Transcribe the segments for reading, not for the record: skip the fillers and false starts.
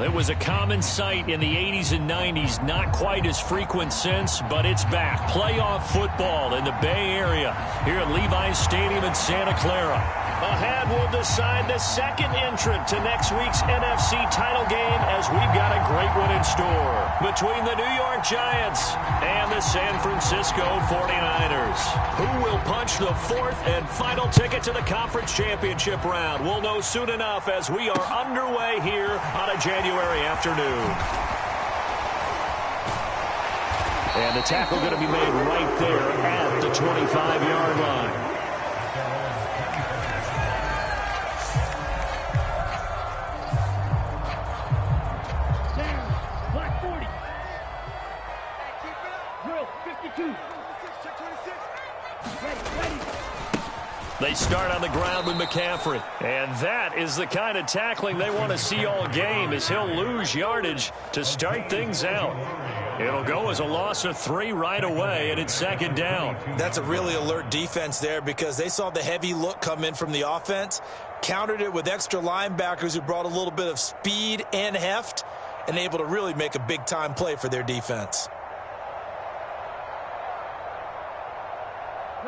It was a common sight in the 80s and 90s, not quite as frequent since, but it's back. Playoff football in the Bay Area here at Levi's Stadium in Santa Clara. Ahead will decide the second entrant to next week's NFC title game as we've got a great one in store between the New York Giants and the San Francisco 49ers. Who will punch the fourth and final ticket to the conference championship round? We'll know soon enough as we are underway here on a January afternoon. And the tackle going to be made right there at the 25-yard line. They start on the ground with McCaffrey. And that is the kind of tackling they want to see all game, as he'll lose yardage to start things out. It'll go as a loss of 3 right away, and it's second down. That's a really alert defense there because they saw the heavy look come in from the offense, countered it with extra linebackers who brought a little bit of speed and heft, and able to really make a big-time play for their defense.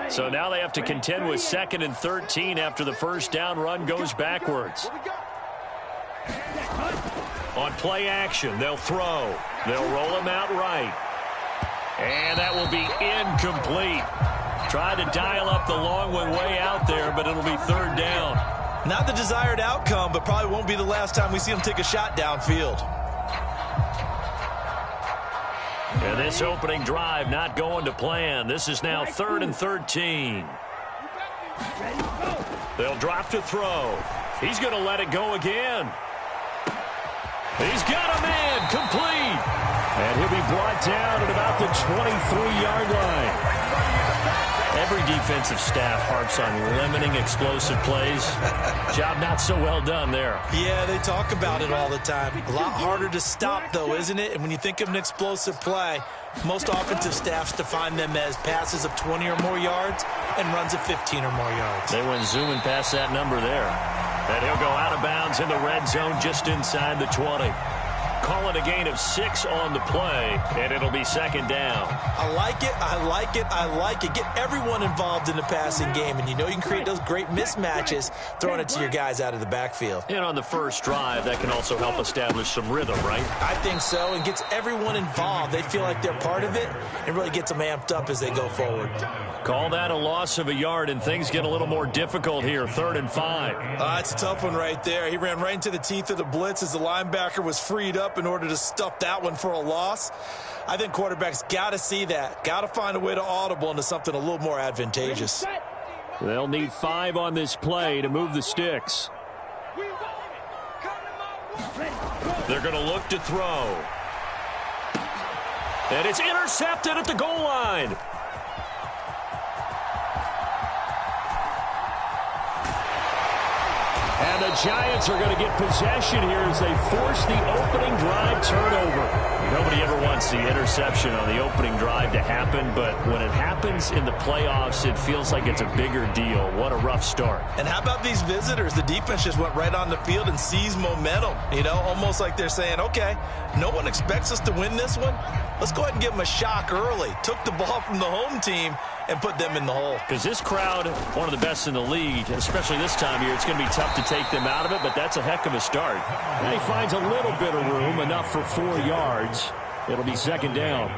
So now they have to contend with 2nd and 13 after the first down run goes backwards. On play action, they'll throw. They'll roll him out right. And that will be incomplete. Try to dial up the long one way out there, but it'll be 3rd down. Not the desired outcome, but probably won't be the last time we see him take a shot downfield. And this opening drive not going to plan. This is now 3rd and 13. They'll drop to throw. He's going to let it go again. He's got a man, complete. And he'll be brought down at about the 23-yard line. Every defensive staff harps on limiting explosive plays. Job not so well done there. Yeah, they talk about it all the time. A lot harder to stop, though, isn't it? And when you think of an explosive play, most offensive staffs define them as passes of 20 or more yards and runs of 15 or more yards. They went zooming past that number there. And he'll go out of bounds in the red zone just inside the 20. Call it a gain of 6 on the play, and it'll be 2nd down. I like it, I like it, I like it. Get everyone involved in the passing game, and you know you can create those great mismatches throwing it to your guys out of the backfield. And on the first drive, that can also help establish some rhythm, right? I think so, and gets everyone involved. They feel like they're part of it, and really gets them amped up as they go forward. Call that a loss of a yard, and things get a little more difficult here, 3rd and 5. That's a tough one right there. He ran right into the teeth of the blitz as the linebacker was freed up in order to stuff that one for a loss. I think quarterbacks got to see that. Got to find a way to audible into something a little more advantageous. They'll need 5 on this play to move the sticks. They're going to look to throw. And it's intercepted at the goal line. And the Giants are going to get possession here as they force the opening drive turnover. Nobody ever wants the interception on the opening drive to happen, but when it happens in the playoffs, it feels like it's a bigger deal. What a rough start. And how about these visitors? The defense just went right on the field and seized momentum. You know, almost like they're saying, okay, no one expects us to win this one. Let's go ahead and give them a shock early. Took the ball from the home team and put them in the hole. Because this crowd, one of the best in the league, especially this time of year, it's going to be tough to take them out of it, but that's a heck of a start. And he finds a little bit of room, enough for 4 yards. It'll be 2nd down.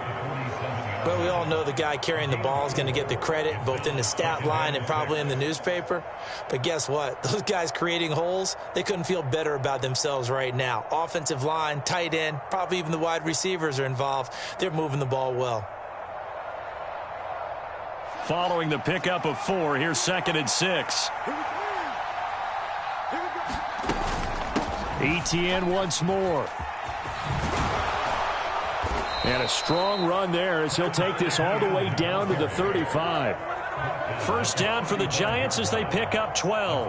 But we all know the guy carrying the ball is going to get the credit, both in the stat line and probably in the newspaper. But guess what? Those guys creating holes, they couldn't feel better about themselves right now. Offensive line, tight end, probably even the wide receivers are involved. They're moving the ball well. Following the pickup of 4, here's 2nd and 6. ETN once more. And a strong run there as he'll take this all the way down to the 35. First down for the Giants as they pick up 12.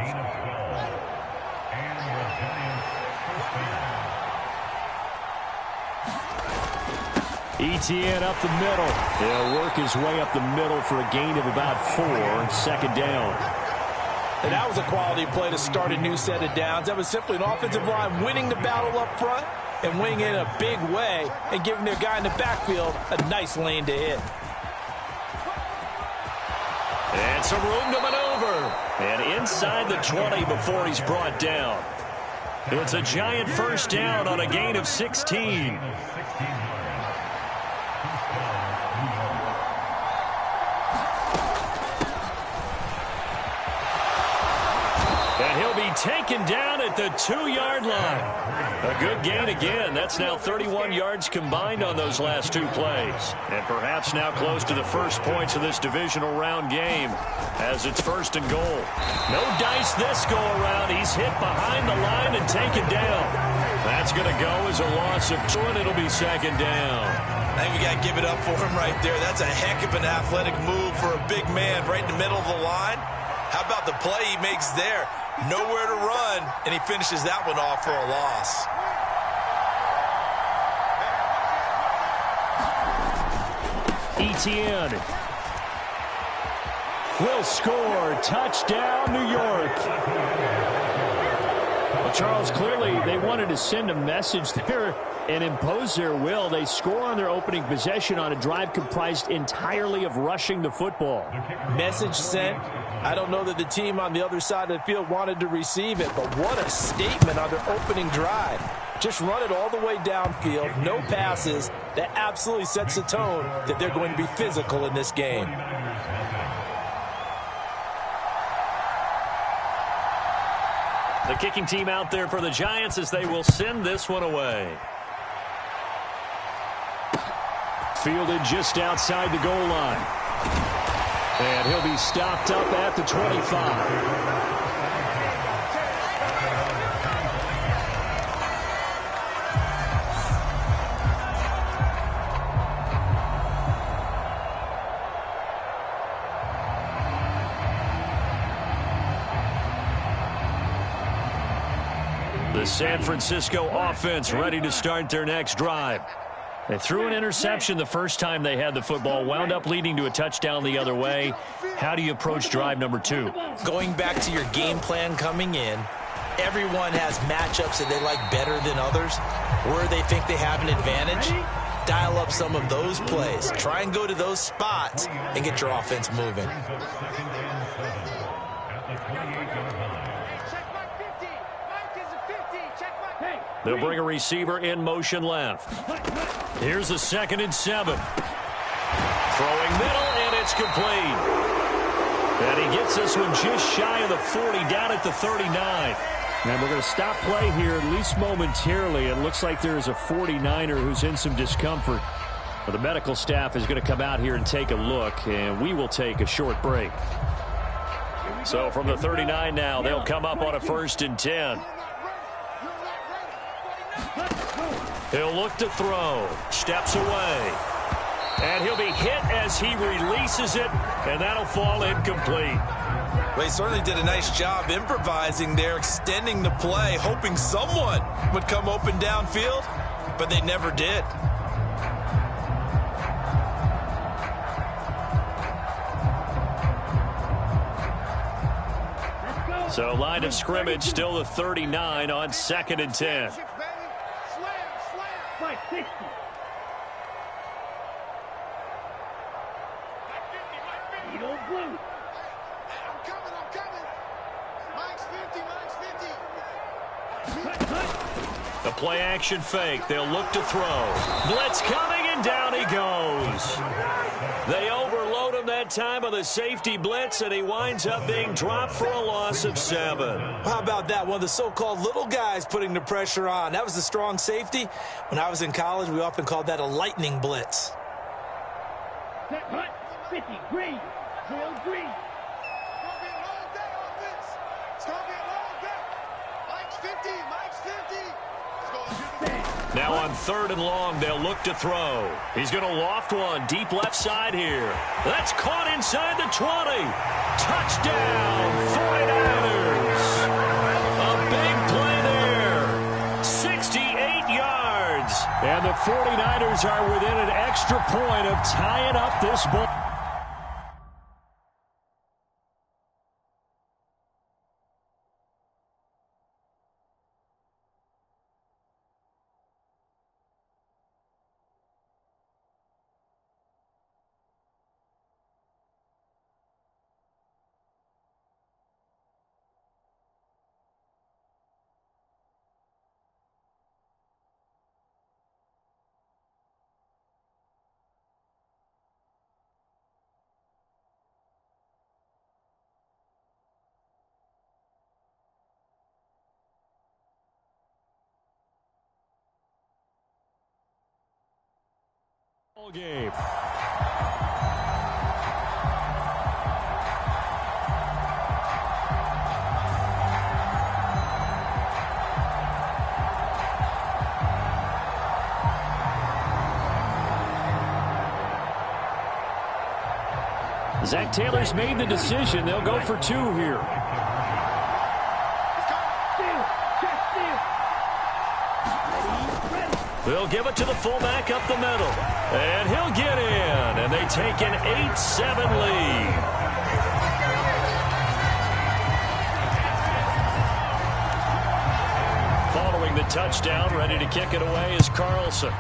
ETN up the middle. He'll work his way up the middle for a gain of about 4. 2nd down. And that was a quality play to start a new set of downs. That was simply an offensive line winning the battle up front and wing in a big way and giving their guy in the backfield a nice lane to hit. And some room to maneuver. And inside the 20 before he's brought down. It's a giant first down on a gain of 16. And he'll be taken down at the 2-yard line. A good gain again. That's now 31 yards combined on those last 2 plays. And perhaps now close to the first points of this divisional round game as it's 1st and goal. No dice this go around. He's hit behind the line and taken down. That's going to go as a loss of 2, and it'll be 2nd down. I think we got to give it up for him right there. That's a heck of an athletic move for a big man right in the middle of the line. How about the play he makes there? Nowhere to run, and he finishes that one off for a loss. Etienne will score. Touchdown, New York. Well, Charles, clearly they wanted to send a message there and impose their will. They score on their opening possession on a drive comprised entirely of rushing the football. Message sent. I don't know that the team on the other side of the field wanted to receive it, but what a statement on their opening drive. Just run it all the way downfield, no passes. That absolutely sets the tone that they're going to be physical in this game. The kicking team out there for the Giants as they will send this one away. Fielded just outside the goal line. And he'll be stopped up at the 25. The San Francisco offense ready to start their next drive. They threw an interception the first time they had the football, wound up leading to a touchdown the other way. How do you approach drive number 2? Going back to your game plan coming in, everyone has matchups that they like better than others, where they think they have an advantage. Dial up some of those plays. Try and go to those spots and get your offense moving. They'll bring a receiver in motion left. Here's the 2nd and 7. Throwing middle, and it's complete. And he gets this one just shy of the 40, down at the 39. And we're going to stop play here, at least momentarily. It looks like there's a 49er who's in some discomfort. Well, the medical staff is going to come out here and take a look, and we will take a short break. So from the 39 now, they'll come up on a 1st and 10. He'll look to throw. Steps away. And he'll be hit as he releases it, and that'll fall incomplete. Well, he certainly did a nice job improvising there, extending the play, hoping someone would come open downfield, but they never did. So line of scrimmage still the 39 on 2nd and 10. The play action fake. They'll look to throw. Blitz coming, and down he goes. They overload him that time of the safety blitz, and he winds up being dropped for a loss of 7. How about that? One of the so-called little guys putting the pressure on. That was the strong safety. When I was in college, we often called that a lightning blitz. 50, green, drill green. Now on 3rd and long, they'll look to throw. He's going to loft one deep left side here. That's caught inside the 20. Touchdown, 49ers. A big play there. 68 yards. And the 49ers are within an extra point of tying up this ball. Game. Zach Taylor's made the decision. They'll go for 2 here. They'll give it to the fullback up the middle. And he'll get in. And they take an 8-7 lead. Following the touchdown, ready to kick it away is Carlson.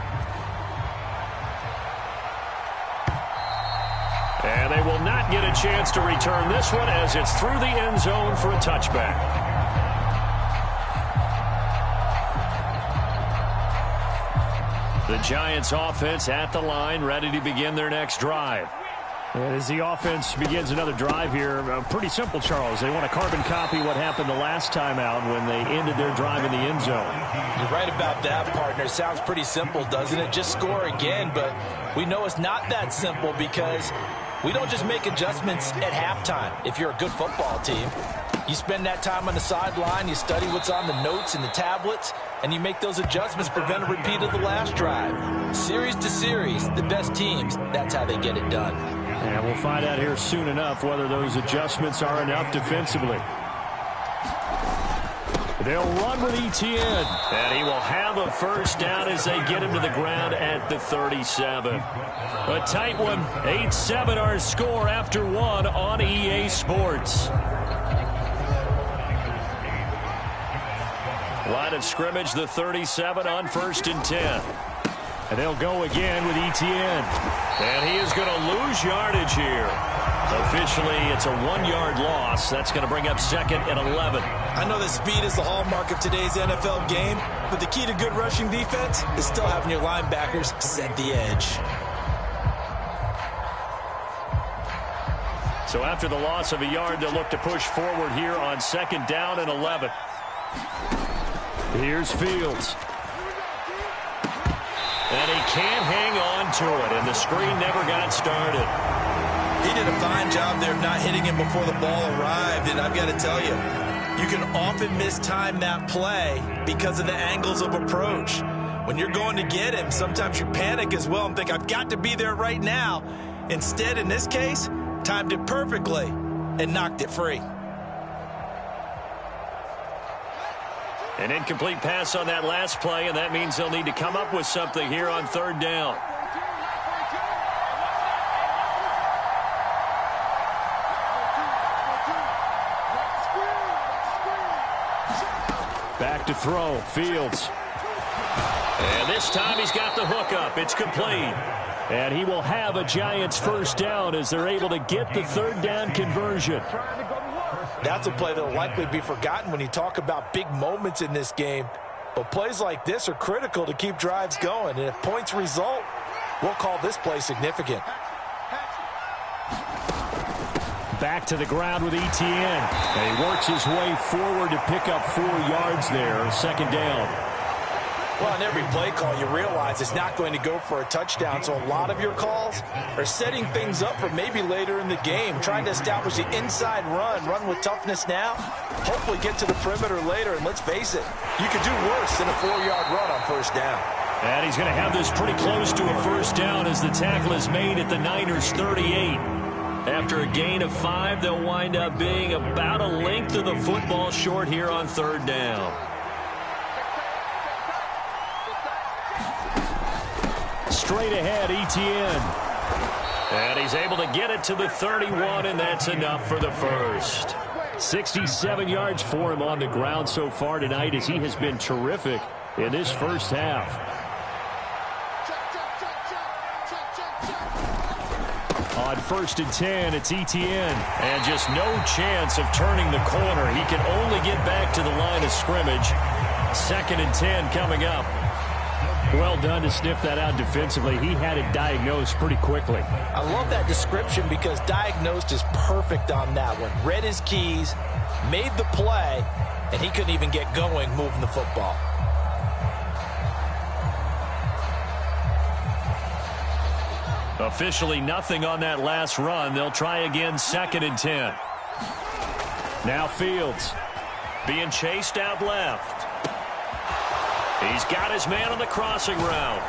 And they will not get a chance to return this one as it's through the end zone for a touchback. The Giants offense at the line, ready to begin their next drive. And as the offense begins another drive here, pretty simple, Charles. They want to carbon copy what happened the last time out when they ended their drive in the end zone. You're right about that, partner. Sounds pretty simple, doesn't it? Just score again, but we know it's not that simple because we don't just make adjustments at halftime if you're a good football team. You spend that time on the sideline, you study what's on the notes and the tablets, and you make those adjustments, prevent a repeat of the last drive. Series to series, the best teams, that's how they get it done. And we'll find out here soon enough whether those adjustments are enough defensively. They'll run with Etienne, and he will have a first down as they get him to the ground at the 37. A tight one, 8-7 our score after 1 on EA Sports. Line of scrimmage, the 37 on 1st and 10. And they'll go again with Etienne. And he is going to lose yardage here. Officially, it's a 1-yard loss. That's going to bring up 2nd and 11. I know that speed is the hallmark of today's NFL game, but the key to good rushing defense is still having your linebackers set the edge. So after the loss of a yard, they'll look to push forward here on 2nd down and 11. Here's Fields. And he can't hang on to it, and the screen never got started. He did a fine job there of not hitting him before the ball arrived, and I've got to tell you, you can often mistime that play because of the angles of approach. When you're going to get him, sometimes you panic as well and think, I've got to be there right now. Instead, in this case, timed it perfectly and knocked it free. An incomplete pass on that last play, and that means they'll need to come up with something here on 3rd down. Back to throw, Fields. And this time he's got the hook up. It's complete. And he will have a Giants first down as they're able to get the 3rd down conversion. That's a play that will likely be forgotten when you talk about big moments in this game. But plays like this are critical to keep drives going. And if points result, we'll call this play significant. Back to the ground with Etienne. And he works his way forward to pick up 4 yards there. 2nd down. Well, on every play call, you realize it's not going to go for a touchdown. So a lot of your calls are setting things up for maybe later in the game, trying to establish the inside run with toughness now, hopefully get to the perimeter later. And let's face it, you could do worse than a 4-yard run on 1st down. And he's going to have this pretty close to a first down as the tackle is made at the Niners' 38. After a gain of 5, they'll wind up being about a length of the football short here on 3rd down. Straight ahead, Etienne. And he's able to get it to the 31, and that's enough for the first. 67 yards for him on the ground so far tonight as he has been terrific in this first half. On 1st and 10, it's Etienne. And just no chance of turning the corner. He can only get back to the line of scrimmage. 2nd and 10 coming up. Well done to sniff that out defensively. He had it diagnosed pretty quickly. I love that description because diagnosed is perfect on that one. Read his keys, made the play, and he couldn't even get going moving the football. Officially nothing on that last run. They'll try again, 2nd and 10. Now Fields being chased out left. He's got his man on the crossing route.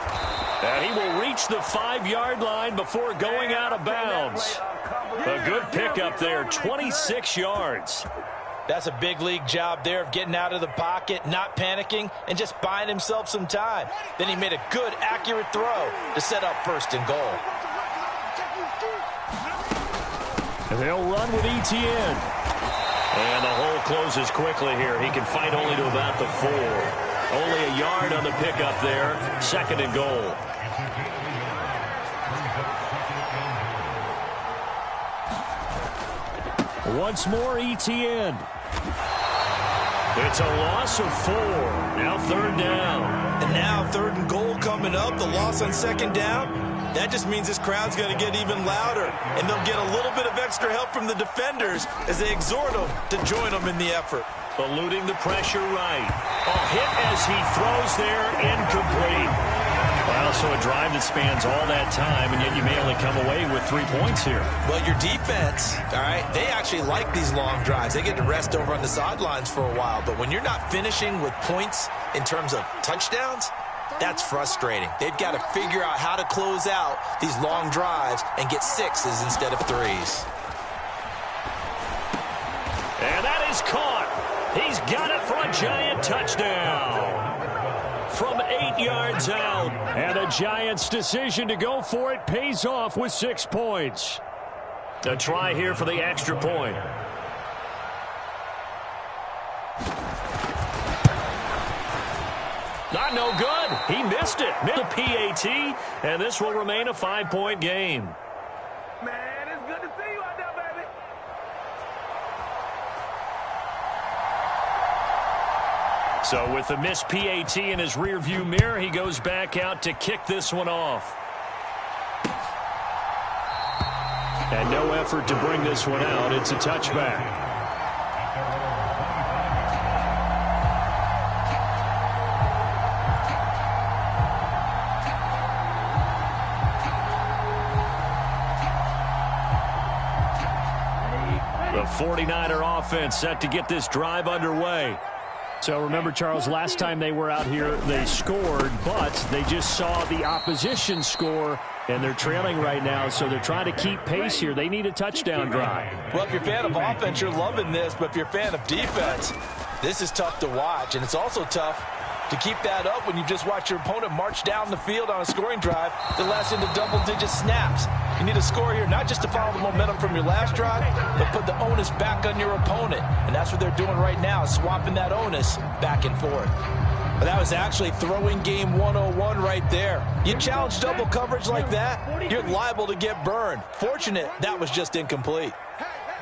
And he will reach the 5-yard line before going out of bounds. A good pickup there, 26 yards. That's a big league job there of getting out of the pocket, not panicking, and just buying himself some time. Then he made a good, accurate throw to set up 1st and goal. And they'll run with ETN. And the hole closes quickly here. He can fight only to about the 4. Only a yard on the pickup there. 2nd and goal. Once more, ETN. It's a loss of 4. Now 3rd down. And now 3rd and goal coming up. The loss on 2nd down. That just means this crowd's going to get even louder. And they'll get a little bit of extra help from the defenders as they exhort them to join them in the effort. Eluding the pressure right. A hit as he throws there, incomplete. Well, so a drive that spans all that time, and yet you may only come away with 3 points here. Well, your defense, all right, they actually like these long drives. They get to rest over on the sidelines for a while. But when you're not finishing with points in terms of touchdowns, that's frustrating. They've got to figure out how to close out these long drives and get 6s instead of 3s. And that is caught. He's got it for a giant touchdown. From 8 yards out. And the Giants' decision to go for it pays off with 6 points. A try here for the extra point. Not no good. He missed it. Missed the PAT. And this will remain a 5-point game. Man, it's good to see you out there, baby. So with the missed PAT in his rearview mirror, he goes back out to kick this one off. And no effort to bring this one out. It's a touchback. The 49er offense set to get this drive underway. So remember, Charles, last time they were out here, they scored, but they just saw the opposition score, and they're trailing right now, so they're trying to keep pace here. They need a touchdown drive. Well, if you're a fan of offense, you're loving this, but if you're a fan of defense, this is tough to watch, and it's also tough to keep that up when you just watch your opponent march down the field on a scoring drive that lasts into double-digit snaps. You need a score here, not just to follow the momentum from your last drive, but put the onus back on your opponent. And that's what they're doing right now, swapping that onus back and forth. But that was actually throwing game 101 right there. You challenge double coverage like that, you're liable to get burned. Fortunate, that was just incomplete.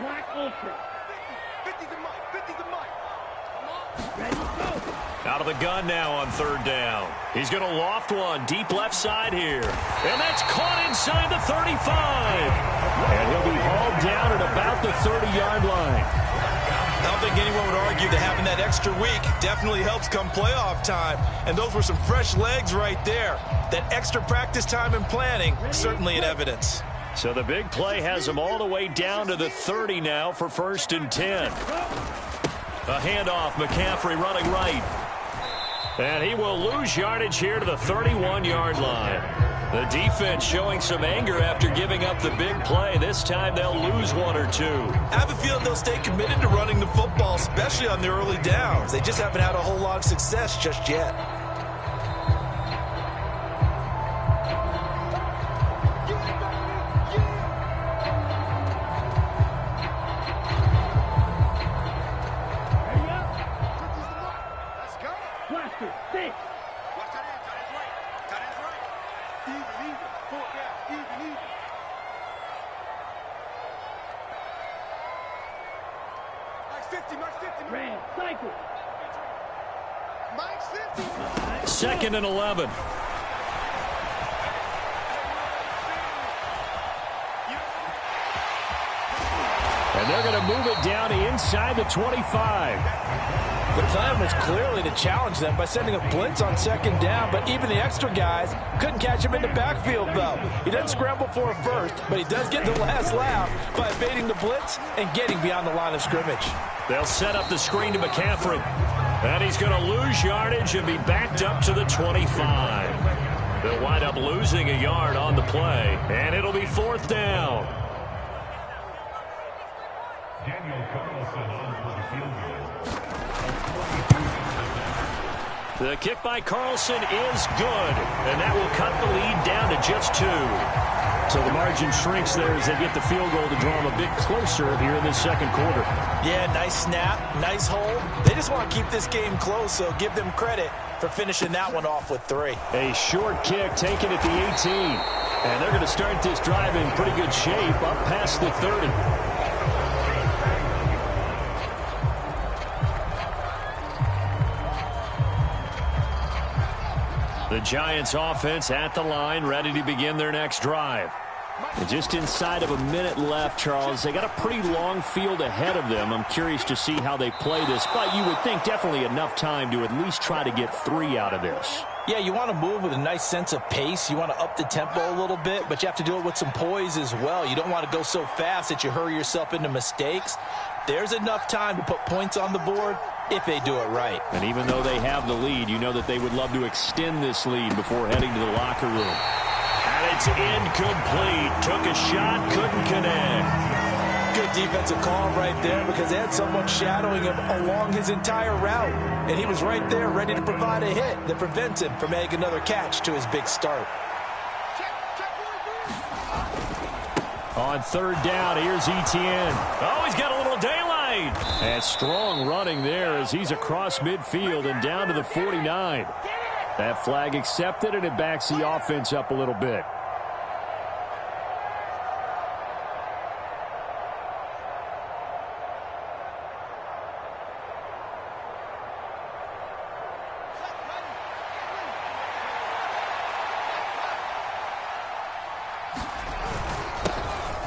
Black ultra. 50's the mic. 50's the mic. Ready, go. Out of the gun now on 3rd down. He's going to loft one deep left side here. And that's caught inside the 35. And he'll be hauled down at about the 30-yard line. I don't think anyone would argue that having that extra week definitely helps come playoff time. And those were some fresh legs right there. That extra practice time and planning, certainly in evidence. So the big play has him all the way down to the 30 now for 1st and 10. A handoff, McCaffrey running right. And he will lose yardage here to the 31-yard line. The defense showing some anger after giving up the big play. This time they'll lose 1 or 2. I have a feeling they'll stay committed to running the football, especially on their early downs. They just haven't had a whole lot of success just yet. Second and 11. And And they're going to move it down inside the 25. The plan was clearly to challenge them by sending a blitz on second down, but even the extra guys couldn't catch him in the backfield, though. He doesn't scramble for it first, but he does get the last laugh by evading the blitz and getting beyond the line of scrimmage. They'll set up the screen to McCaffrey. And he's going to lose yardage and be backed up to the 25. They'll wind up losing a yard on the play, and it'll be fourth down. The kick by Carlson is good, and that will cut the lead down to just 2. So the margin shrinks there as they get the field goal to draw them a bit closer here in this second quarter. Yeah, nice snap, nice hold. They just want to keep this game close, so give them credit for finishing that one off with 3. A short kick taken at the 18. And they're going to start this drive in pretty good shape up past the 30. The Giants offense at the line, ready to begin their next drive. And just inside of a minute left, Charles. They got a pretty long field ahead of them. I'm curious to see how they play this, but you would think definitely enough time to at least try to get 3 out of this. Yeah, you want to move with a nice sense of pace. You want to up the tempo a little bit, but you have to do it with some poise as well. You don't want to go so fast that you hurry yourself into mistakes. There's enough time to put points on the board if they do it right. And even though they have the lead, you know that they would love to extend this lead before heading to the locker room. And it's incomplete. Took a shot, couldn't connect. Good defensive call right there because they had someone shadowing him along his entire route. And he was right there ready to provide a hit that prevents him from making another catch to his big start. On third down, here's Etienne. Oh, he's got a little daylight. And strong running there as he's across midfield and down to the 49. That flag accepted, and it backs the offense up a little bit.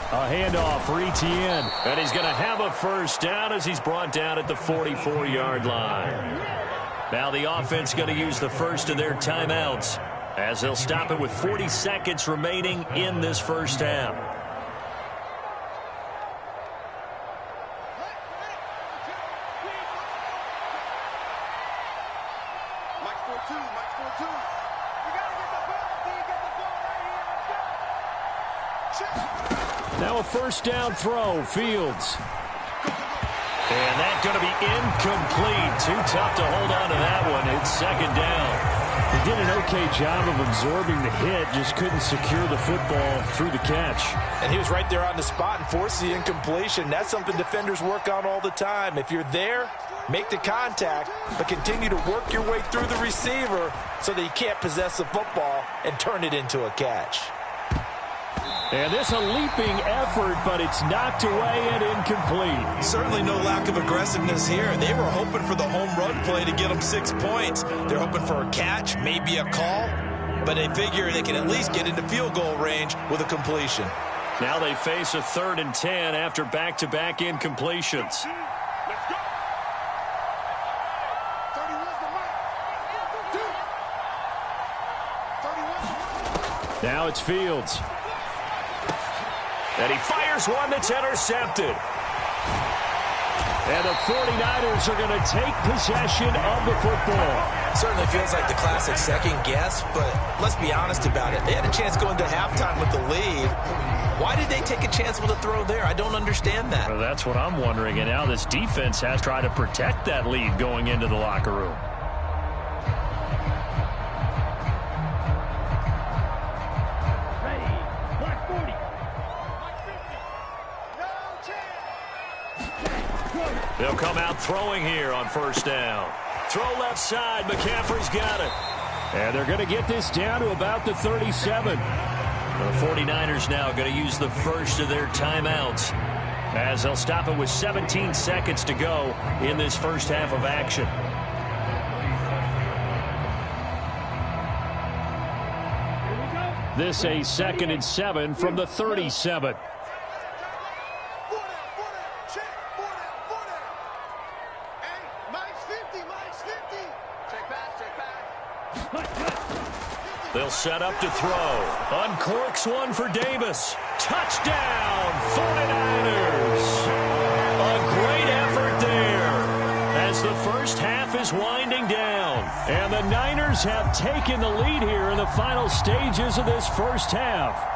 A handoff for Etienne. And he's going to have a first down as he's brought down at the 44-yard line. Now the offense going to use the first of their timeouts as they'll stop it with 40 seconds remaining in this first half. Now a first down throw, Fields. And that's going to be incomplete. Too tough to hold on to that one. It's second down. He did an okay job of absorbing the hit, just couldn't secure the football through the catch. And he was right there on the spot and forced the incompletion. That's something defenders work on all the time. If you're there, make the contact, but continue to work your way through the receiver so that you can't possess the football and turn it into a catch. And this a leaping effort, but it's knocked away and incomplete. Certainly no lack of aggressiveness here. They were hoping for the home run play to get them 6 points. They're hoping for a catch, maybe a call, but they figure they can at least get into field goal range with a completion. Now they face a 3rd and 10 after back-to-back incompletions. Let's go. 31's the mark. 31. Now it's Fields. And he fires one that's intercepted. And the 49ers are going to take possession of the football. Certainly feels like the classic second guess, but let's be honest about it. They had a chance going to halftime with the lead. Why did they take a chance with a throw there? I don't understand that. Well, that's what I'm wondering. And now this defense has tried to protect that lead going into the locker room. They'll come out throwing here on first down. Throw left side. McCaffrey's got it. And they're going to get this down to about the 37. The 49ers now going to use the first of their timeouts as they'll stop it with 17 seconds to go in this first half of action. This a 2nd and 7 from the 37. They'll set up to throw. Uncorks one for Davis. Touchdown, 49ers. A great effort there as the first half is winding down. And the Niners have taken the lead here in the final stages of this first half.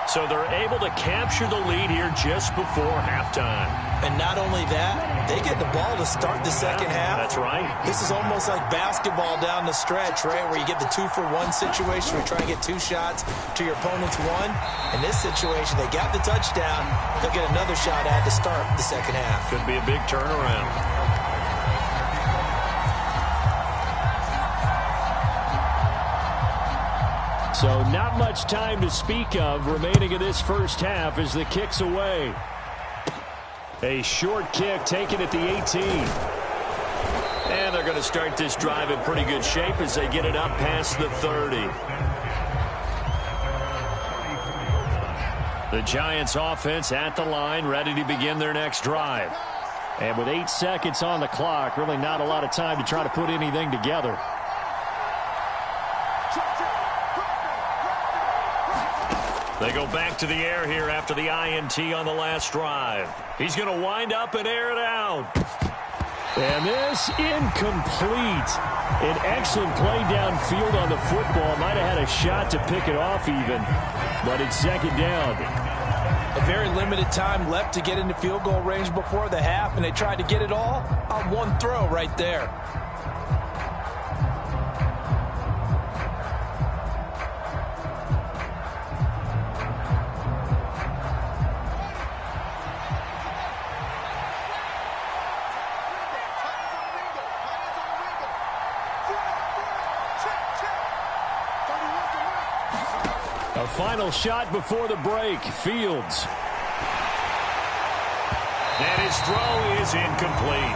So they're able to capture the lead here just before halftime. And not only that, they get the ball to start the second half. That's right. This is almost like basketball down the stretch, right, where you get the 2-for-1 situation where you try and get 2 shots to your opponent's 1. In this situation, they got the touchdown. They'll get another shot at to start the second half. Could be a big turnaround. So not much time to speak of remaining in this first half as the kick's away. A short kick taken at the 18. And they're going to start this drive in pretty good shape as they get it up past the 30. The Giants offense at the line, ready to begin their next drive. And with 8 seconds on the clock, really not a lot of time to try to put anything together. They go back to the air here after the INT on the last drive. He's going to wind up and air it out. And this incomplete. An excellent play downfield on the football. Might have had a shot to pick it off even, but it's second down. A very limited time left to get into field goal range before the half, and they tried to get it all on one throw right there. A final shot before the break. Fields. And his throw is incomplete.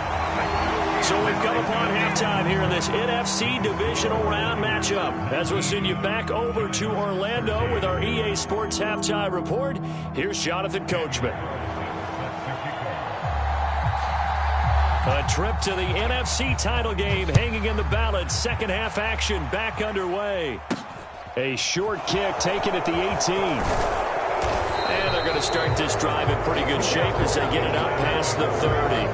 So we've come upon halftime here in this NFC divisional round matchup. As we'll send you back over to Orlando with our EA Sports Halftime Report, here's Jonathan Coachman. A trip to the NFC title game hanging in the balance. Second half action back underway. A short kick taken at the 18. And they're going to start this drive in pretty good shape as they get it up past the 30.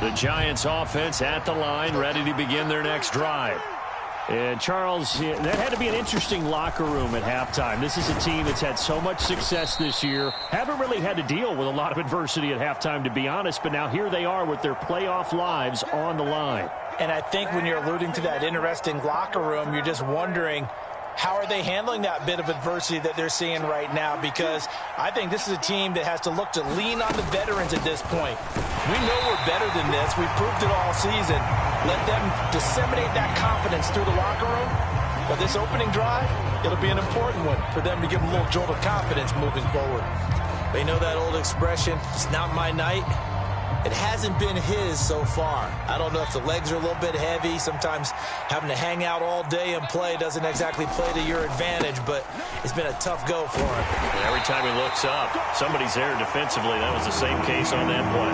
The Giants offense at the line, ready to begin their next drive. And, Charles, that had to be an interesting locker room at halftime. This is a team that's had so much success this year. Haven't really had to deal with a lot of adversity at halftime, to be honest. But now here they are with their playoff lives on the line. And I think when you're alluding to that interesting locker room, you're just wondering, how are they handling that bit of adversity that they're seeing right now? Because I think this is a team that has to look to lean on the veterans at this point. We know we're better than this. We've proved it all season. Let them disseminate that confidence through the locker room. But this opening drive, it'll be an important one for them to give them a little jolt of confidence moving forward. They know that old expression, it's not my night. It hasn't been his so far. I don't know if the legs are a little bit heavy. Sometimes having to hang out all day and play doesn't exactly play to your advantage, but it's been a tough go for him. Every time he looks up, somebody's there defensively. That was the same case on that play.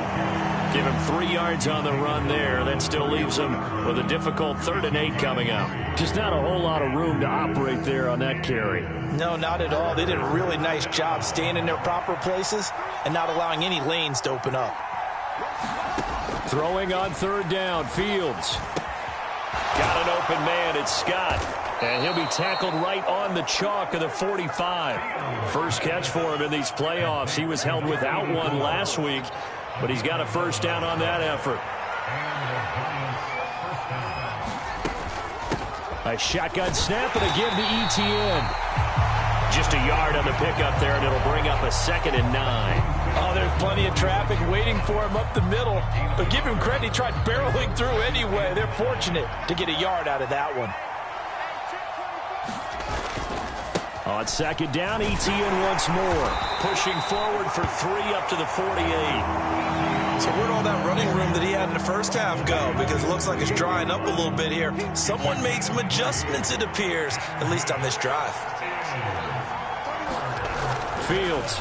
Give him 3 yards on the run there. That still leaves him with a difficult 3rd and 8 coming up. Just not a whole lot of room to operate there on that carry. No, not at all. They did a really nice job staying in their proper places and not allowing any lanes to open up. Throwing on 3rd down, Fields. Got an open man, it's Scott. And he'll be tackled right on the chalk of the 45. First catch for him in these playoffs. He was held without one last week, but he's got a first down on that effort. A shotgun snap and a give to ETN. Just a yard on the pickup there, and it'll bring up a 2nd and 9. Oh, there's plenty of traffic waiting for him up the middle. But give him credit, he tried barreling through anyway. They're fortunate to get a yard out of that one. On 2nd down, ETN once more. Pushing forward for 3 up to the 48. So where'd all that running room that he had in the first half go? Because it looks like it's drying up a little bit here. Someone made some adjustments, it appears, at least on this drive. Fields.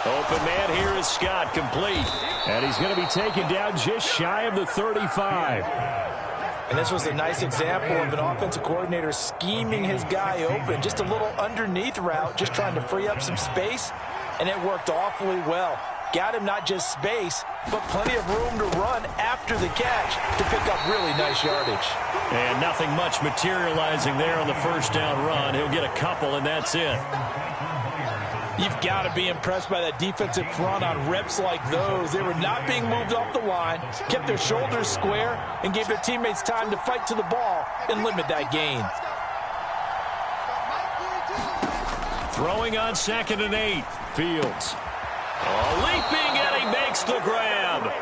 Open man here is Scott, complete. And he's going to be taken down just shy of the 35. And this was a nice example of an offensive coordinator scheming his guy open. Just a little underneath route, just trying to free up some space, and it worked awfully well. Got him not just space, but plenty of room to run after the catch to pick up really nice yardage. And nothing much materializing there on the first down run. He'll get a couple, and that's it. You've got to be impressed by that defensive front on reps like those. They were not being moved off the line, kept their shoulders square, and gave their teammates time to fight to the ball and limit that gain. Throwing on 2nd and 8. Fields. Leaping, and he makes the grab.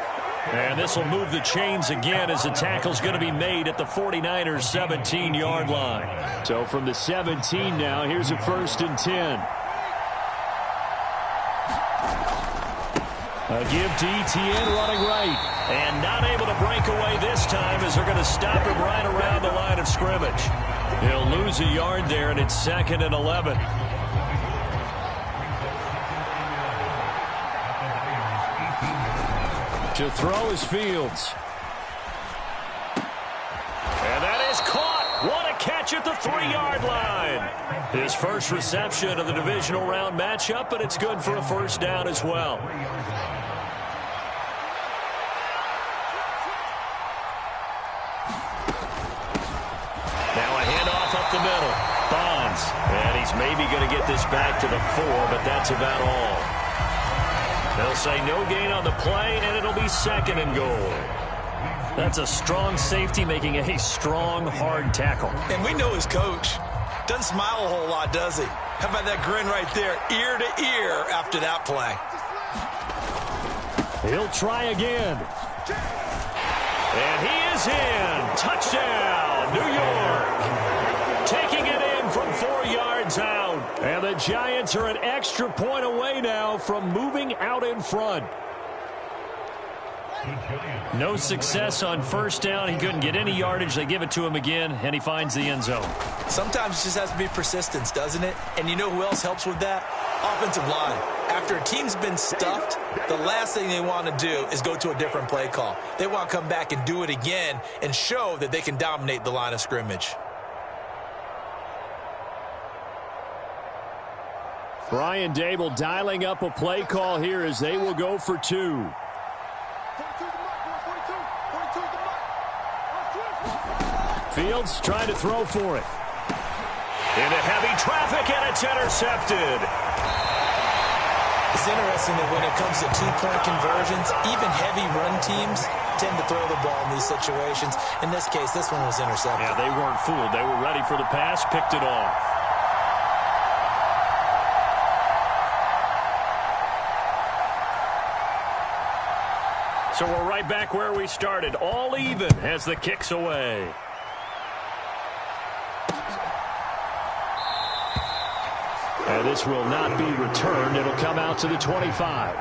And this will move the chains again as the tackle's going to be made at the 49ers' 17-yard line. So from the 17 now, here's a 1st and 10. A give to Etienne running right. And not able to break away this time as they're going to stop him right around the line of scrimmage. He'll lose a yard there, and it's 2nd and 11. To throw is Fields. And that is caught. What a catch at the 3-yard line. His first reception of the divisional round matchup, but it's good for a first down as well. Now a handoff up the middle. Bonds. And he's maybe going to get this back to the 4, but that's about all. They'll say no gain on the play, and it'll be 2nd and goal. That's a strong safety making a strong, hard tackle. And we know his coach. Doesn't smile a whole lot, does he? How about that grin right there, ear to ear after that play? He'll try again. And he is in. Touchdown, New York. Taking it in from 4 yards out. And the Giants are an extra point away now from moving out in front. No success on first down. He couldn't get any yardage. They give it to him again, and he finds the end zone. Sometimes it just has to be persistence, doesn't it? And you know who else helps with that? Offensive line. After a team's been stuffed, the last thing they want to do is go to a different play call. They want to come back and do it again and show that they can dominate the line of scrimmage. Brian Dable dialing up a play call here as they will go for 2. Fields trying to throw for it. Into heavy traffic, and it's intercepted. It's interesting that when it comes to two-point conversions, even heavy run teams tend to throw the ball in these situations. In this case, this one was intercepted. Yeah, they weren't fooled. They were ready for the pass, picked it off. So we're right back where we started, all even as the kick's away. And this will not be returned. It'll come out to the 25.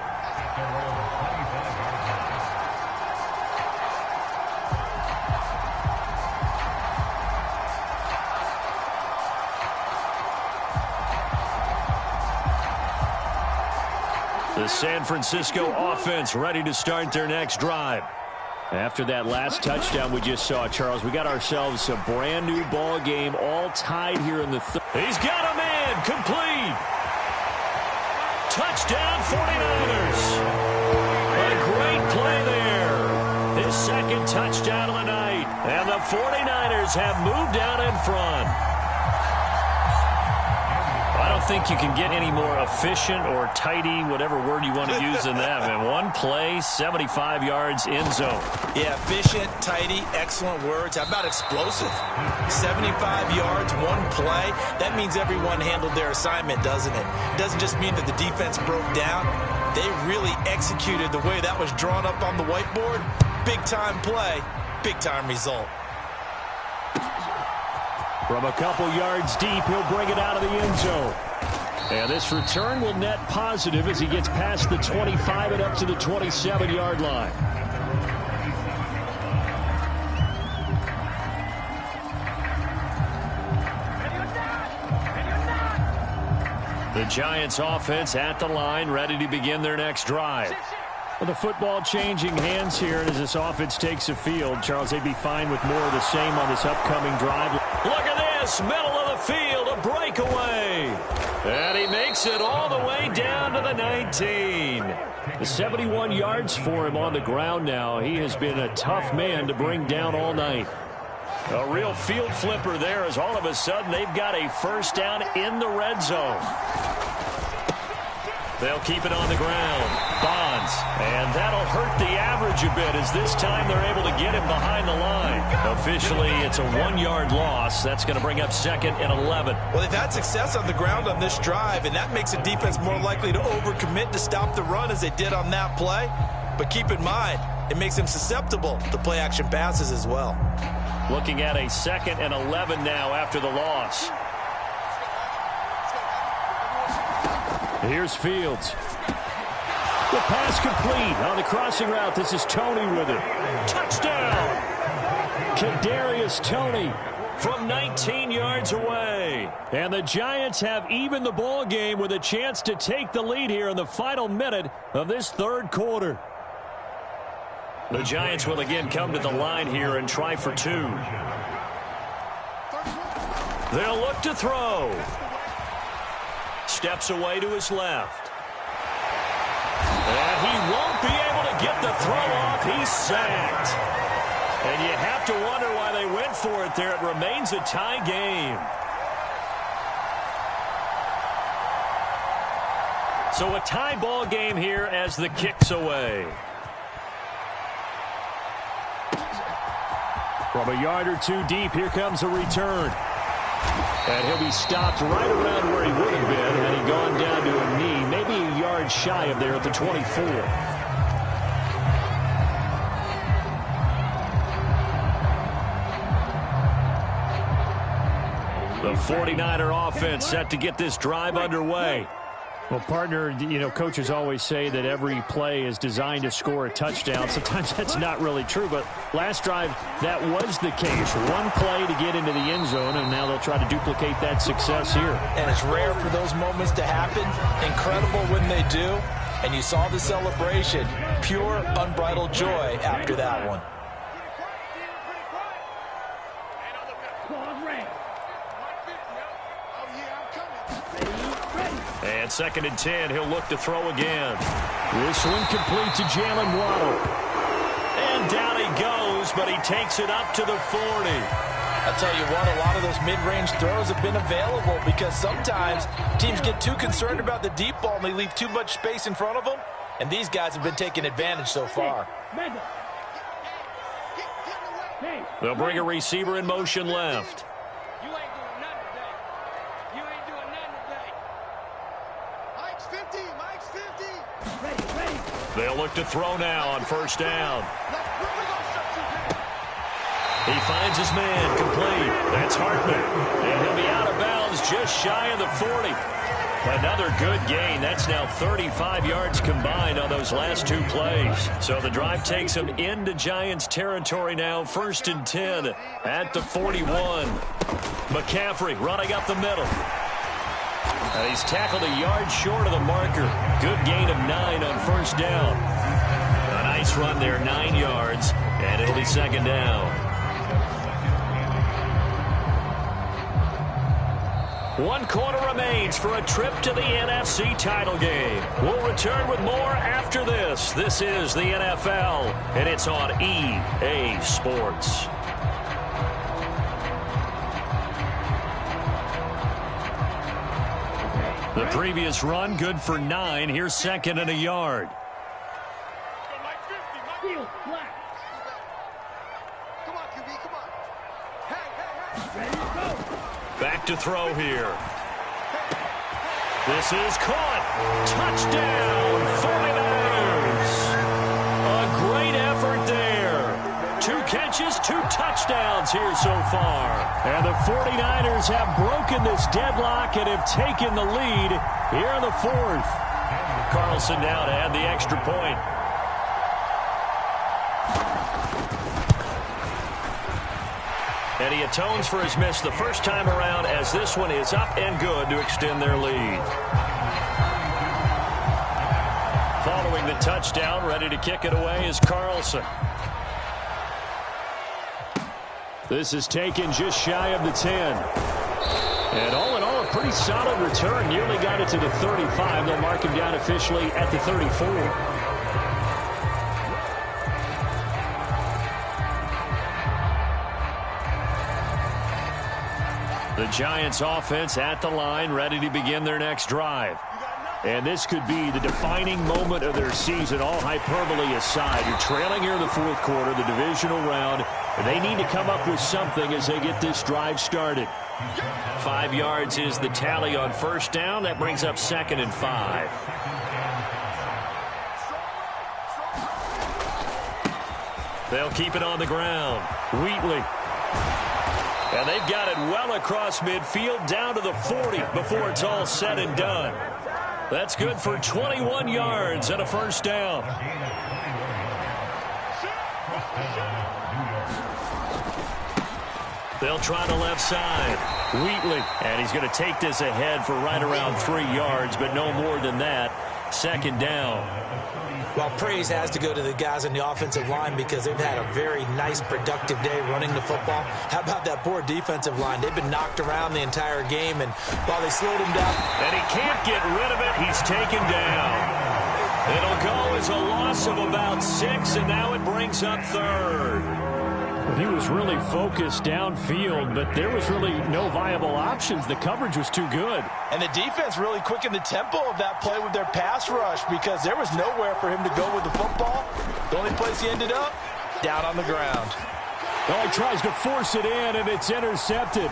The San Francisco offense ready to start their next drive. After that last touchdown we just saw, Charles, we got ourselves a brand new ball game, all tied here in the third. He's got a man, complete. Touchdown 49ers. A great play there. His second touchdown of the night. And the 49ers have moved out in front. I don't think you can get any more efficient or tidy, whatever word you want to use in that. And one play, 75 yards, end zone. Yeah, efficient, tidy, excellent words. How about explosive? 75 yards, one play. That means everyone handled their assignment, doesn't it? It doesn't just mean that the defense broke down. They really executed the way that was drawn up on the whiteboard. Big-time play, big-time result. From a couple yards deep, he'll bring it out of the end zone. And this return will net positive as he gets past the 25 and up to the 27-yard line. The Giants offense at the line, ready to begin their next drive. Well, the football changing hands here as this offense takes the field. Charles, they'd be fine with more of the same on this upcoming drive. Look at this, middle of the field, a breakaway. And he makes it all the way down to the 19. The 71 yards for him on the ground now. He has been a tough man to bring down all night. A real field flipper there as all of a sudden they've got a first down in the red zone. They'll keep it on the ground. Bonds. And that'll hurt the average a bit as this time they're able to get him behind the line. Officially, it's a 1-yard loss. That's going to bring up 2nd and 11. Well, they've had success on the ground on this drive, and that makes the defense more likely to overcommit to stop the run as they did on that play. But keep in mind, it makes them susceptible to play-action passes as well. Looking at a 2nd and 11 now after the loss. Here's Fields. The pass complete on the crossing route. This is Tony with it. Touchdown! Kadarius Toney from 19 yards away. And the Giants have evened the ball game with a chance to take the lead here in the final minute of this third quarter. The Giants will again come to the line here and try for 2. They'll look to throw. Steps away to his left. And he won't be able to get the throw off. He's sacked. And you have to wonder why they went for it there. It remains a tie game. So a tie ball game here as the kick's away. From a yard or 2 deep, here comes a return. And he'll be stopped right around where he would have been had he gone down to a knee, maybe a yard shy of there at the 24. The 49er offense set to get this drive underway. Well, partner, you know, coaches always say that every play is designed to score a touchdown. Sometimes that's not really true, but last drive, that was the case. One play to get into the end zone, and now they'll try to duplicate that success here. And it's rare for those moments to happen. Incredible when they do. And you saw the celebration. Pure, unbridled joy after that one. And 2nd and 10, he'll look to throw again. This one complete to Jalen Waddle. And down he goes, but he takes it up to the 40. I'll tell you what, a lot of those mid-range throws have been available because sometimes teams get too concerned about the deep ball and they leave too much space in front of them. And these guys have been taking advantage so far. They'll bring a receiver in motion left. They'll look to throw now on first down. He finds his man complete. That's Hartman. And he'll be out of bounds just shy of the 40. Another good gain. That's now 35 yards combined on those last 2 plays. So the drive takes him into Giants territory now. 1st and 10 at the 41. McCaffrey running up the middle. And he's tackled a yard short of the marker. Good gain of 9 on first down. A nice run there, 9 yards, and it'll be 2nd down. 1 quarter remains for a trip to the NFC title game. We'll return with more after this. This is the NFL, and it's on EA Sports. The previous run, good for 9. Here's 2nd and a yard. Back to throw here. This is caught. Touchdown, 49ers. A great effort there. 2 catches. catches, 2 touchdowns here so far. And the 49ers have broken this deadlock and have taken the lead here in the 4th. Carlson now to add the extra point. And he atones for his miss the first time around as this one is up and good to extend their lead. Following the touchdown, ready to kick it away is Carlson. This is taken just shy of the 10. And all in all, a pretty solid return. Nearly got it to the 35. They'll mark him down officially at the 34. The Giants offense at the line, ready to begin their next drive. And this could be the defining moment of their season, all hyperbole aside. You're trailing here in the 4th quarter, the divisional round. And they need to come up with something as they get this drive started. 5 yards is the tally on first down. That brings up 2nd and 5. They'll keep it on the ground. Wheatley. And they've got it well across midfield down to the 40 before it's all said and done. That's good for 21 yards and a first down. They'll try the left side. Wheatley. And he's going to take this ahead for right around 3 yards, but no more than that. 2nd down. Well, praise has to go to the guys on the offensive line because they've had a very nice, productive day running the football. How about that poor defensive line? They've been knocked around the entire game, and while they slowed him down. And he can't get rid of it. He's taken down. It'll go as a loss of about 6, and now it brings up 3rd. He was really focused downfield, but there was really no viable options. The coverage was too good. And the defense really quickened the tempo of that play with their pass rush because there was nowhere for him to go with the football. The only place he ended up, down on the ground. Oh, he tries to force it in, and it's intercepted.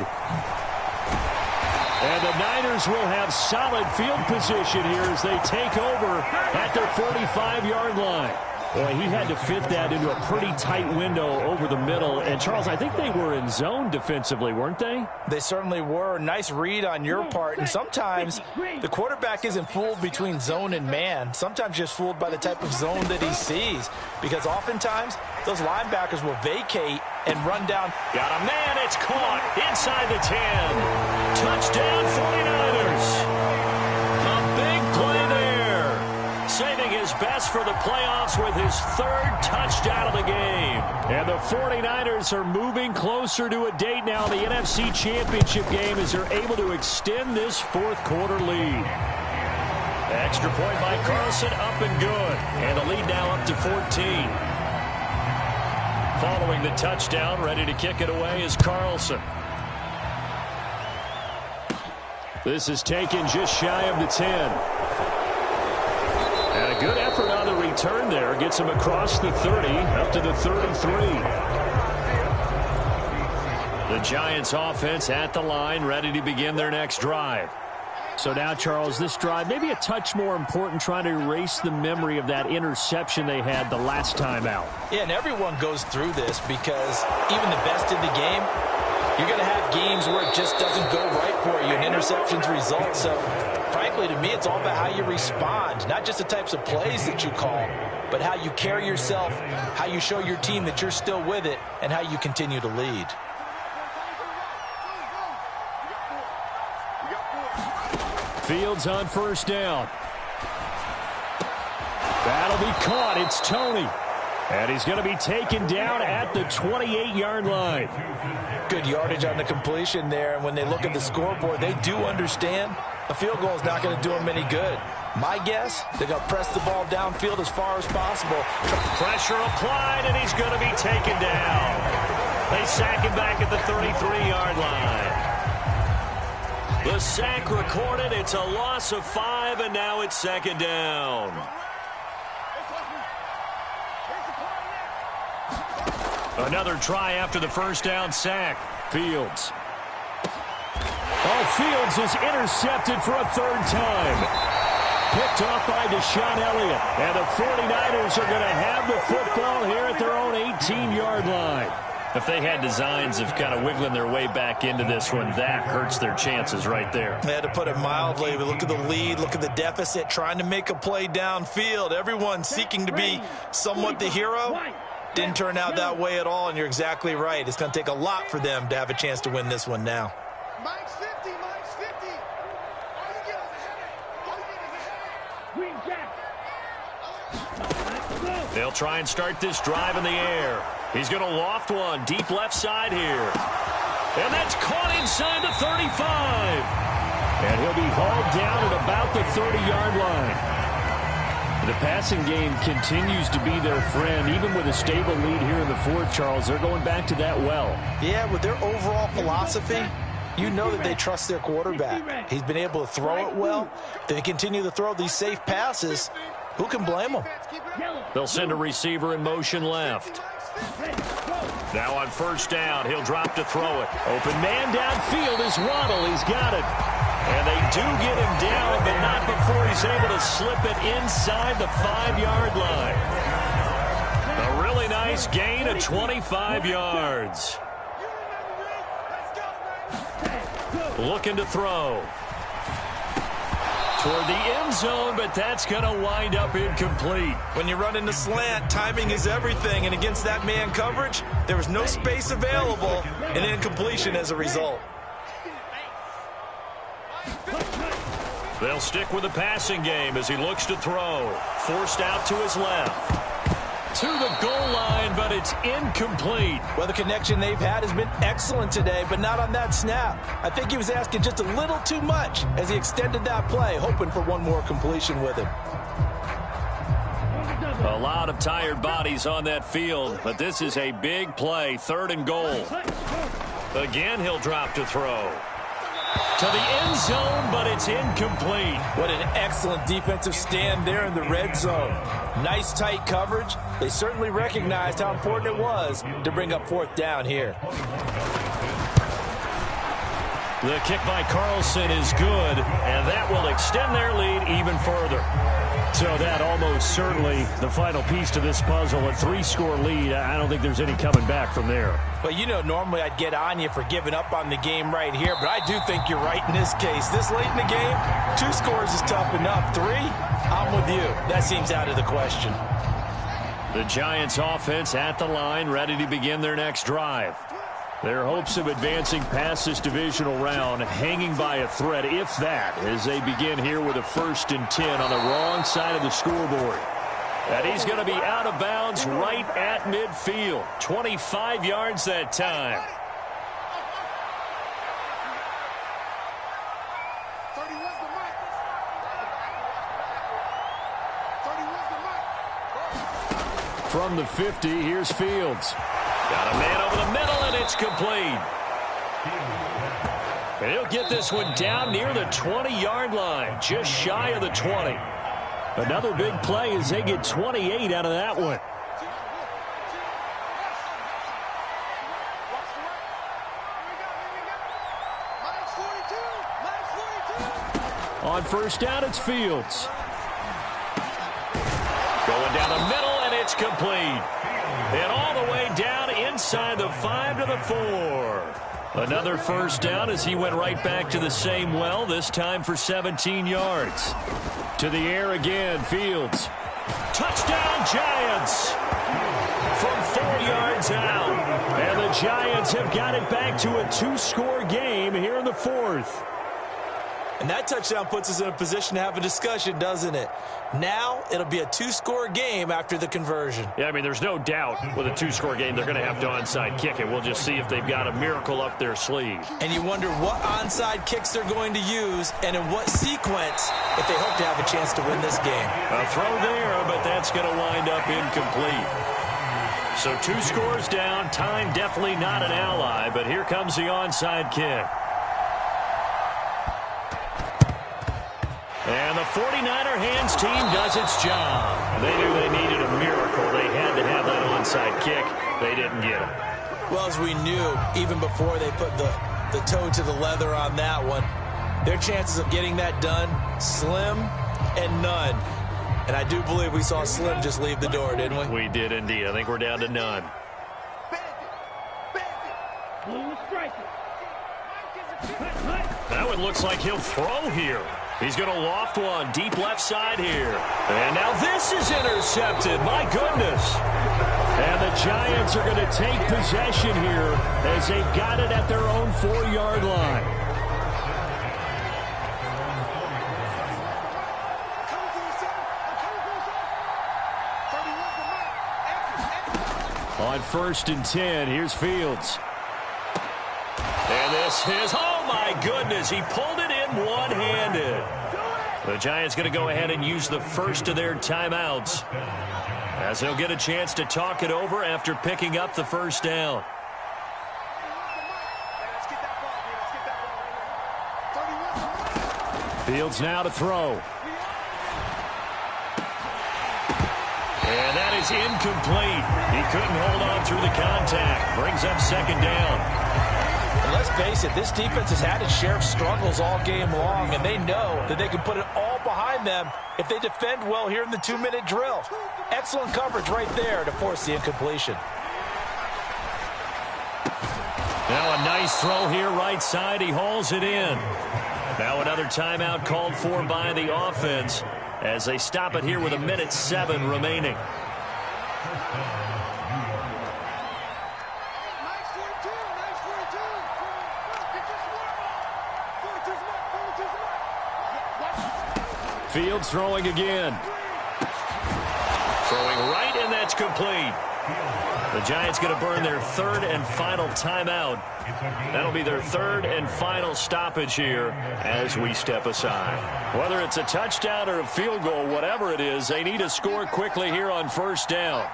And the Niners will have solid field position here as they take over at their 45-yard line. Boy, he had to fit that into a pretty tight window over the middle. And, Charles, I think they were in zone defensively, weren't they? They certainly were. Nice read on your part. And sometimes the quarterback isn't fooled between zone and man. Sometimes just fooled by the type of zone that he sees. Because oftentimes those linebackers will vacate and run down. Got a man. It's caught inside the 10. Touchdown 49ers. Saving his best for the playoffs with his 3rd touchdown of the game. And the 49ers are moving closer to a date now in the NFC Championship game as they're able to extend this 4th quarter lead. Extra point by Carlson, up and good. And the lead now up to 14. Following the touchdown, ready to kick it away is Carlson. This is taken just shy of the 10. And a good effort on the return there. Gets him across the 30, up to the 33. The Giants offense at the line, ready to begin their next drive. So now, Charles, this drive maybe a touch more important, trying to erase the memory of that interception they had the last time out. Yeah, and everyone goes through this because even the best in the game, you're going to have games where it just doesn't go right for you and interceptions result. So, frankly, to me, it's all about how you respond, not just the types of plays that you call, but how you carry yourself, how you show your team that you're still with it, and how you continue to lead. Fields on first down. That'll be caught. It's Tony. And he's going to be taken down at the 28-yard line. Good yardage on the completion there. And when they look at the scoreboard, they do understand a field goal is not going to do them any good. My guess, they're going to press the ball downfield as far as possible. Pressure applied, and he's going to be taken down. They sack him back at the 33-yard line. The sack recorded. It's a loss of 5, and now it's 2nd down. Another try after the first down sack. Fields. Oh, Fields is intercepted for a 3rd time. Picked off by Deshaun Elliott. And the 49ers are going to have the football here at their own 18-yard line. If they had designs of kind of wiggling their way back into this one, that hurts their chances right there. They had to put it mildly. But look at the lead, look at the deficit, trying to make a play downfield. Everyone seeking to be somewhat the hero. Didn't turn out that way at all, and you're exactly right. It's going to take a lot for them to have a chance to win this one now. Mike's 50, Mike's 50. Green Jack. They'll try and start this drive in the air. He's going to loft one deep left side here. And that's caught inside the 35. And he'll be hauled down at about the 30-yard line. The passing game continues to be their friend. Even with a stable lead here in the fourth, Charles, they're going back to that well. Yeah, with their overall philosophy, you know that they trust their quarterback. He's been able to throw it well. They continue to throw these safe passes. Who can blame them? They'll send a receiver in motion left. Now on first down, he'll drop to throw it. Open man downfield is Waddle. He's got it. And they do get him down, but not before he's able to slip it inside the 5-yard line. A really nice gain of 25 yards. Looking to throw. Toward the end zone, but that's going to wind up incomplete. When you run into slant, timing is everything, and against that man coverage, there was no space available, and incompletion as a result. They'll stick with the passing game as he looks to throw. Forced out to his left. To the goal line, but it's incomplete. Well, the connection they've had has been excellent today, but not on that snap. I think he was asking just a little too much as he extended that play, hoping for one more completion with him. A lot of tired bodies on that field, but this is a big play, 3rd and goal. Again, he'll drop to throw. To the end zone, but it's incomplete. What an excellent defensive stand there in the red zone. Nice tight coverage. They certainly recognized how important it was to bring up 4th down here. The kick by Carlson is good, and that will extend their lead even further. So that almost certainly the final piece to this puzzle, a 3-score lead. I don't think there's any coming back from there. Well, you know, normally I'd get on you for giving up on the game right here, but I do think you're right in this case. This late in the game, 2 scores is tough enough. 3, I'm with you. That seems out of the question. The Giants offense at the line, ready to begin their next drive. Their hopes of advancing past this divisional round hanging by a thread, if that, as they begin here with a 1st and 10 on the wrong side of the scoreboard. And he's going to be out of bounds right at midfield. 25 yards that time. From the 50, here's Fields. Got a man over the middle, and it's complete. And he'll get this one down near the 20-yard line, just shy of the 20. Another big play as they get 28 out of that one. On first down, it's Fields. Going down the middle, and it's complete. And all the way down inside the 5 to the 4. Another first down as he went right back to the same well, this time for 17 yards. To the air again, Fields. Touchdown, Giants! From 4 yards out. And the Giants have got it back to a 2-score game here in the 4th. And that touchdown puts us in a position to have a discussion, doesn't it? Now it'll be a 2-score game after the conversion. Yeah, I mean, there's no doubt with a 2-score game they're going to have to onside kick it. We'll just see if they've got a miracle up their sleeve. And you wonder what onside kicks they're going to use and in what sequence if they hope to have a chance to win this game. A throw there, but that's going to wind up incomplete. So 2 scores down. Time definitely not an ally, but here comes the onside kick. And the 49er hands team does its job. They knew they needed a miracle. They had to have that onside kick. They didn't get it. Well, as we knew, even before they put the toe to the leather on that one, their chances of getting that done, slim and none. And I do believe we saw Slim just leave the door, didn't we? We did indeed. I think we're down to none. That one looks like he'll throw here. He's going to loft one deep left side here. And now this is intercepted. My goodness. And the Giants are going to take possession here as they've got it at their own 4-yard line. On 1st and 10, here's Fields. And this is, oh my goodness, he pulled it in one-handed. The Giants going to go ahead and use the first of their timeouts as they'll get a chance to talk it over after picking up the first down. Fields now to throw. And that is incomplete. He couldn't hold on through the contact. Brings up 2nd down. And let's face it, this defense has had its share of struggles all game long, and they know that they can put it all behind them if they defend well here in the 2-minute drill. Excellent coverage right there to force the incompletion. Now a nice throw here right side. He hauls it in. Now another timeout called for by the offense as they stop it here with 1:07 remaining. Fields throwing again. Throwing right, and that's complete. The Giants going to burn their 3rd and final timeout. That'll be their 3rd and final stoppage here as we step aside. Whether it's a touchdown or a field goal, whatever it is, they need to score quickly here on 1st down.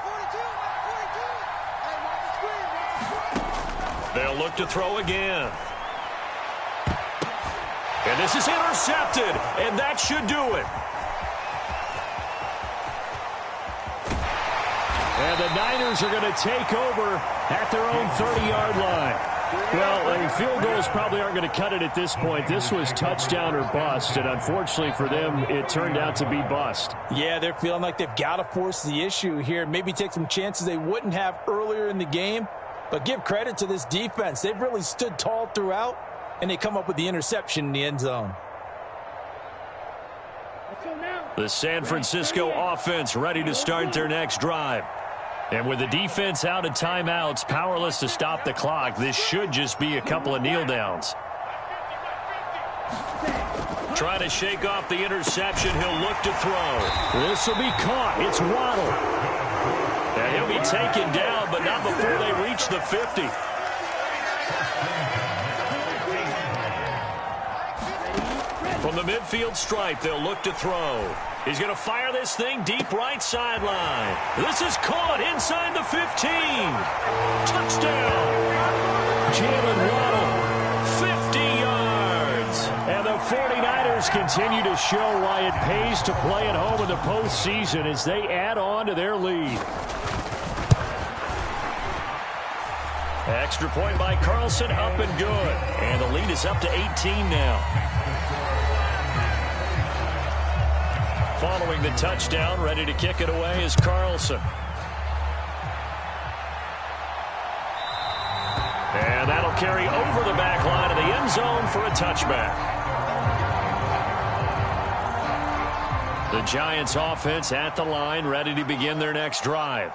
They'll look to throw again. And this is intercepted, and that should do it. And the Niners are going to take over at their own 30-yard line. Well, I mean, field goals probably aren't going to cut it at this point. This was touchdown or bust, and unfortunately for them, it turned out to be bust. Yeah, they're feeling like they've got to force the issue here. Maybe take some chances they wouldn't have earlier in the game. But give credit to this defense. They've really stood tall throughout, and they come up with the interception in the end zone. The San Francisco offense ready to start their next drive. And with the defense out of timeouts, powerless to stop the clock, this should just be a couple of kneel downs. Trying to shake off the interception. He'll look to throw. This will be caught. It's Waddle. And he'll be taken down, but not before they reach the 50. From the midfield stripe, they'll look to throw. He's going to fire this thing deep right sideline. This is caught inside the 15. Touchdown. Jalen Waddle, 50 yards. And the 49ers continue to show why it pays to play at home in the postseason as they add on to their lead. Extra point by Carlson, up and good. And the lead is up to 18 now. Following the touchdown, ready to kick it away is Carlson. And that'll carry over the back line of the end zone for a touchback. The Giants offense at the line, ready to begin their next drive.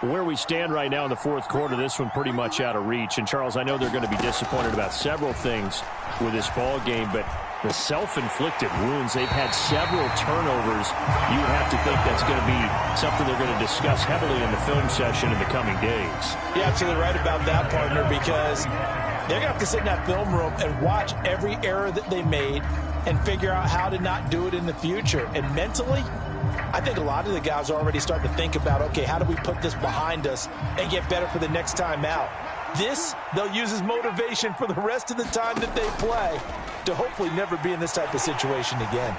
Where we stand right now in the 4th quarter, this one pretty much out of reach. And, Charles, I know they're going to be disappointed about several things with this ball game, but the self-inflicted wounds, they've had several turnovers. You have to think that's going to be something they're going to discuss heavily in the film session in the coming days. You're absolutely right about that, partner, because they're going to have to sit in that film room and watch every error that they made and figure out how to not do it in the future. And mentally, I think a lot of the guys are already starting to think about, okay, how do we put this behind us and get better for the next time out? This, they'll use as motivation for the rest of the time that they play to hopefully never be in this type of situation again.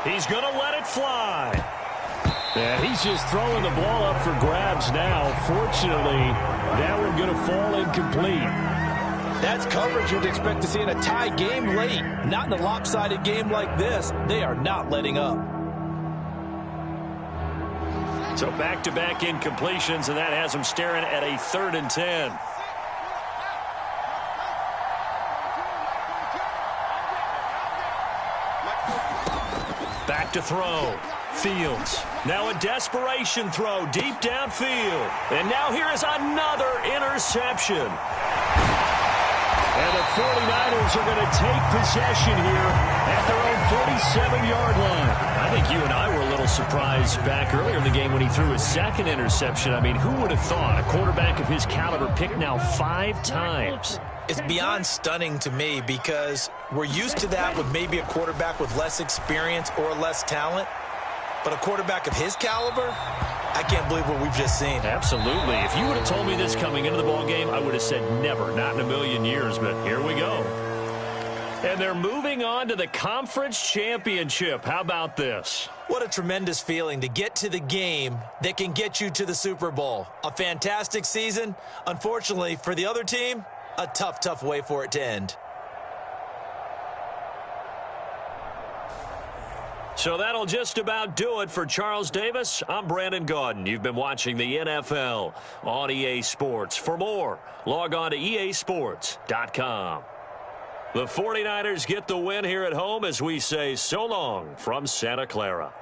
He's going to let it fly. Yeah, he's just throwing the ball up for grabs now. Fortunately, that one going to fall incomplete. That's coverage you'd expect to see in a tie game late. Not in a lopsided game like this. They are not letting up. So back-to-back incompletions, and that has them staring at a 3rd and 10. to throw. Fields. Now a desperation throw deep downfield. And now here is another interception. And the 49ers are going to take possession here at their own 47-yard line. I think you and I were a little surprised back earlier in the game when he threw his second interception. I mean, who would have thought a quarterback of his caliber picked now 5 times? It's beyond stunning to me because we're used to that with maybe a quarterback with less experience or less talent. But a quarterback of his caliber, I can't believe what we've just seen. Absolutely. If you would have told me this coming into the ballgame, I would have said never, not in a million years, but here we go. And they're moving on to the conference championship. How about this? What a tremendous feeling to get to the game that can get you to the Super Bowl. A fantastic season. Unfortunately, for the other team, a tough, tough way for it to end. So that'll just about do it for Charles Davis. I'm Brandon Gaudin. You've been watching the NFL on EA Sports. For more, log on to easports.com. The 49ers get the win here at home as we say so long from Santa Clara.